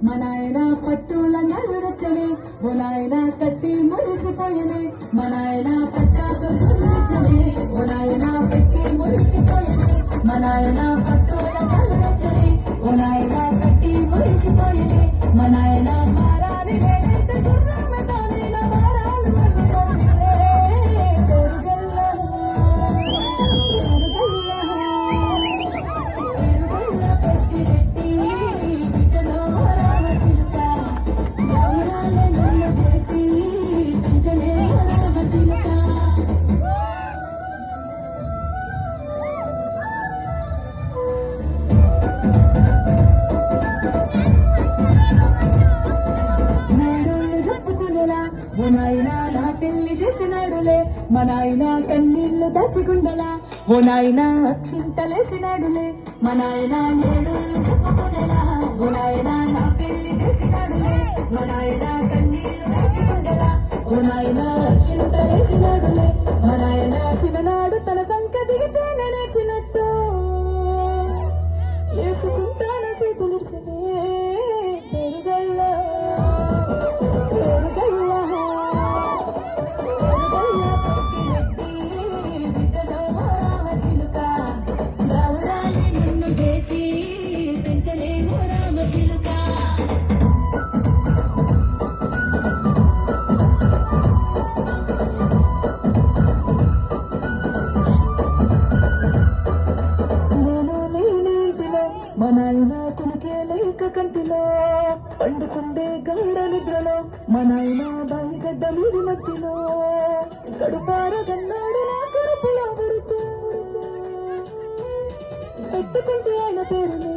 మా నాయన పట్టుల నలురచ్చనే ఓ నాయన కట్టి మురిసిపోయనే మా నాయన పట్టాతో సురచ్చనే ఓ నాయన పెట్టి మురిసిపోయనే మా నాయన పట్టుల నలురచ్చనే ఓ నాయన కట్టి మురిసిపోయనే మా నాయన మారాని వేలెత్త గుర్రమె తానేన మారాలు మరుగోసిరే కోరుగల్ల పెట్టి రెట్టి బిడ్డలో రామచిలుక గౌరాలే నన్ను చేసి పెంచలే రామచిలుక ఓ నాయనా నా పెళ్లి చేసినాడులే మా నాయన కన్నీళ్లు దాచుకుండలా ఓ నాయనా అక్షింతలేసినాడులే మా నాయన నేడు చెప్పుకునేలా ఓ నాయనా నా పెళ్లి చేసినాడులే మా నాయన కన్నీళ్లు దాచుకుండలా ఓ నాయన అక్షింతలేసినాడులే మా నాయన శివనాడు తన సంక దిగితే నేర్చినట్టు వేసుకుంటాన సీతులిర్సనే పెరుగల్లా మా నాయన కునికే లేక కంటిలో పండుకుండే గాఢ నిద్రలో మా నాయన బాయి గడ్డ మీది మట్టిలో గడుపారగన్నాడు నా కడుపులో పడుతూ పెట్టుకుంటే ఆయన పేరునే